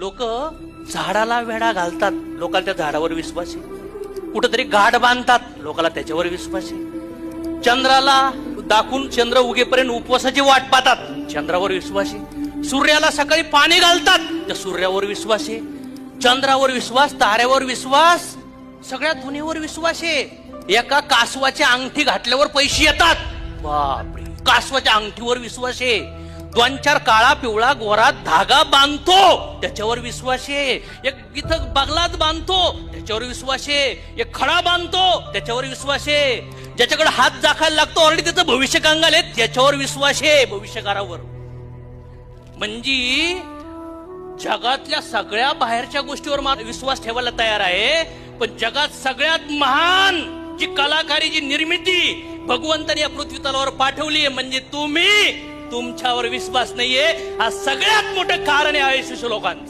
लोक झाडाला वेढा घालतात, लोकांना त्या झाडावर विश्वास आहे. कुठेतरी गाठ बांधतात, लोकांना त्याच्यावर विश्वास आहे. चंद्राला दाखवून चंद्र उगेपर्यंत उपवासाची वाट पाहतात, चंद्रावर विश्वास आहे. सूर्याला सकाळी पाणी घालतात, त्या सूर्यावर विश्वास आहे. चंद्रावर विश्वास, ताऱ्यावर विश्वास, सगळ्या धुनीवर विश्वास आहे. एका कासवाची अंगठी घातल्यावर पैसे येतात, बापरे, कासवाच्या अंगठीवर विश्वास आहे. 2-4 काळा पिवळा गोरा धागा बांधतो, त्याच्यावर विश्वास आहे. एक इथं बगलात बांधतो, त्याच्यावर विश्वास आहे. एक खडा बांधतो, त्याच्यावर विश्वास आहे. ज्याच्याकडे हात दाखायला लागतो ऑलरेडी त्याचं भविष्य कंगाल आहे, त्याच्यावर विश्वास आहे, भविष्यकारावर. म्हणजे जगातल्या सगळ्या बाहेरच्या गोष्टीवर विश्वास ठेवायला तयार आहे, पण जगात सगळ्यात महान जी कलाकारी, जी निर्मिती भगवंताने या पृथ्वी तलावर पाठवली आहे, म्हणजे तुम्ही, तुमच्यावर विश्वास नाहीये. हा सगळ्यात मोठं कारण आहे आयुष्य लोकांचं.